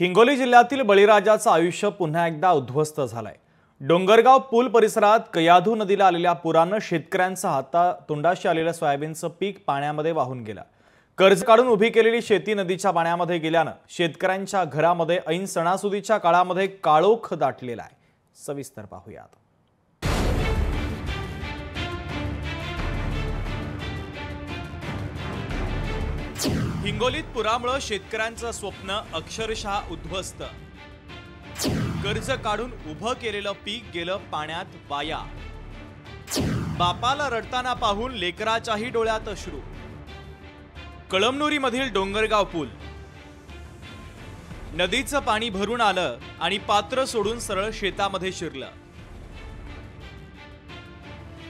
हिंगोली जिल्ह्यातील बळीराजाचं आयुष्य पुन्हा एकदा उद्ध्वस्त झालंय। डोंगरगाव पूल परिसरात कयाधू नदीला आलेल्या पुरानं शेतकऱ्यांचं हातातोंडाशी आलेलं सोयाबीनचं पीक पाण्यामध्ये वाहून गेलं। कर्ज काढून उभी केलेली शेती नदीच्या पाण्यामध्ये गेल्यानं शेतकऱ्यांच्या घरामध्ये ऐन सणासुदीच्या काळामध्ये काळोख दाटलेला आहे। सविस्तर पाहूयात। हिंगोलीत पुरामुळे शेतकऱ्यांचं स्वप्न अक्षरशः उद्ध्वस्त। कर्ज काढून उभं केलेलं पीक गेलं पाण्यात वाया। बापाला रडताना पाहून लेकराच्याही डोळ्यात अश्रू। कळमनुरीमधील डोंगरगाव पूल नदीचं पाणी भरून आलं आणि पात्र सोडून सरळ शेतामध्ये शिरलं।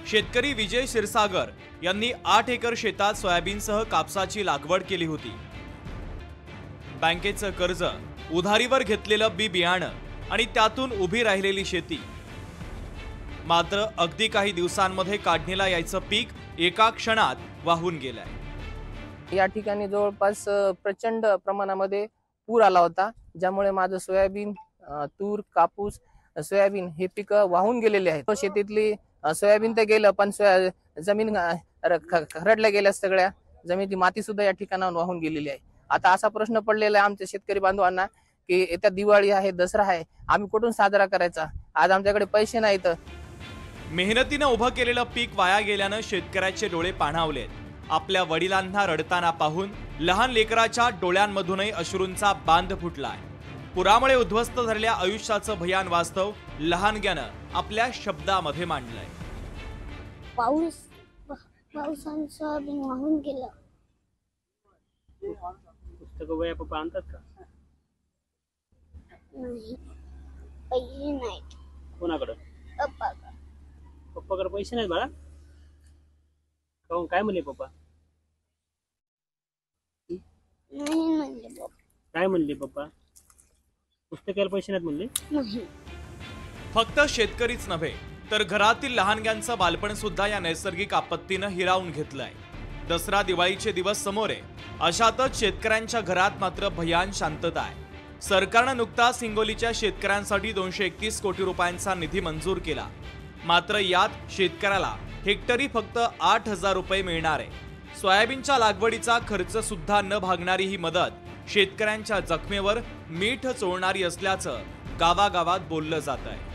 शेतकरी विजय क्षीरसागर यांनी 8 एकर शेतात सोयाबीनसह कापसाची लागवड केली होती। बँकेचं कर्ज, उधारीवर घेतलेलं बी बियाणं आणि त्यातून उभी राहिलेली शेती, मात्र अगदी काही दिवसांमध्ये काढणीला यायचं पीक एका क्षणात वाहून गेलंय। या ठिकाणी जवळपास प्रचंड प्रमाणामध्ये पूर आला होता, ज्यामुळे माझं सोयाबीन, तूर, कापूस, सोयाबीन हे पीक वाहून गेलेले आहेत। शेतीतली सोयाबीन तर गेलं, पण जमीन खरडल्या गेल्या, सगळ्या जमिनीची माती सुद्धा या ठिकाणाहून वाहून गेलेली आहे। आता असा प्रश्न पडलेला आहे आमच्या शेतकरी बांधवांना की येत्या दिवाळी आहे, दसरा आहे, आम्ही कुठून साजरा करायचा? आज आमच्याकडे पैसे नाहीत। मेहनतीने उभं केलेलं पीक वाया गेल्यानं शेतकऱ्याचे डोळे पाणावलेत। आपल्या वडिलांना रडताना पाहून लहान लेकराच्या डोळ्यांमधूनही अश्रूंचा बांध फुटलाय। पुरामुळे उद्ध्वस्त झालेल्या आयुष्याचं भयान वास्तव लहानग्यानं आपल्या शब्दामध्ये मांडलंय। पावसाने सोयाबीन वाहून गेलं। पुस्तक वया पप्पा आणतात का? नाही, पैसे नाहीत। कोणाकडे? पप्पाकडे। पप्पाकडे पैसे नाहीत बाळा? काहून, काय म्हणले पप्पा? नाही म्हणले पप्पा। काय म्हणले पप्पा? पुस्तकाला पैसे नाहीत म्हणले? नाही। फक्त शेतकरीच नव्हे तर घरातील लहानग्यांचं बालपण सुद्धा या नैसर्गिक आपत्तीनं हिरावून घेतलंय। दसरा दिवाळीचे दिवस समोर आहे, अशातच शेतकऱ्यांच्या घरात मात्र भयान शांतता आहे। सरकारनं नुकताच हिंगोलीच्या शेतकऱ्यांसाठी 231 कोटी रुपयांचा निधी मंजूर केला, मात्र यात शेतकऱ्याला हेक्टरी फक्त 8,000 रुपये मिळणार आहे। सोयाबीनच्या लागवडीचा खर्च सुद्धा न भागणारी ही मदत शेतकऱ्यांच्या जखमेवर मीठ चोळणारी असल्याचं गावागावात बोललं जात आहे।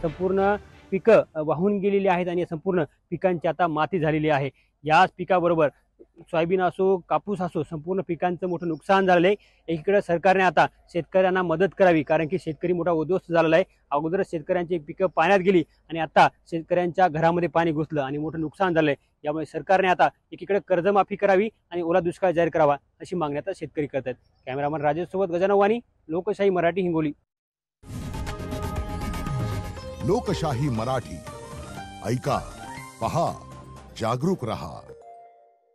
संपूर्ण पिकं वाहून गेलेली आहेत आणि संपूर्ण पिकांची आता माती झालेली आहे। याच पिकाबरोबर सोयाबीन असो, कापूस असो, संपूर्ण पिकांचं मोठं नुकसान झालेलं आहे। एकीकडे सरकारने आता शेतकऱ्यांना मदत करावी, कारण की शेतकरी मोठा उद्ध्वस्त झालेला आहे। अगोदरच शेतकऱ्यांची पिकं पाण्यात गेली आणि आता शेतकऱ्यांच्या घरामध्ये पाणी घुसलं आणि मोठं नुकसान झालंय। यामुळे सरकारने आता एकीकडे कर्जमाफी करावी आणि ओला दुष्काळ जाहीर करावा, अशी मागणी आता शेतकरी करत आहेत। कॅमेरामन राजेश सोबत गजानन वाणी, लोकशाही मराठी, हिंगोली। लोकशाही मराठी, ऐका, पहा, जागरूक रहा।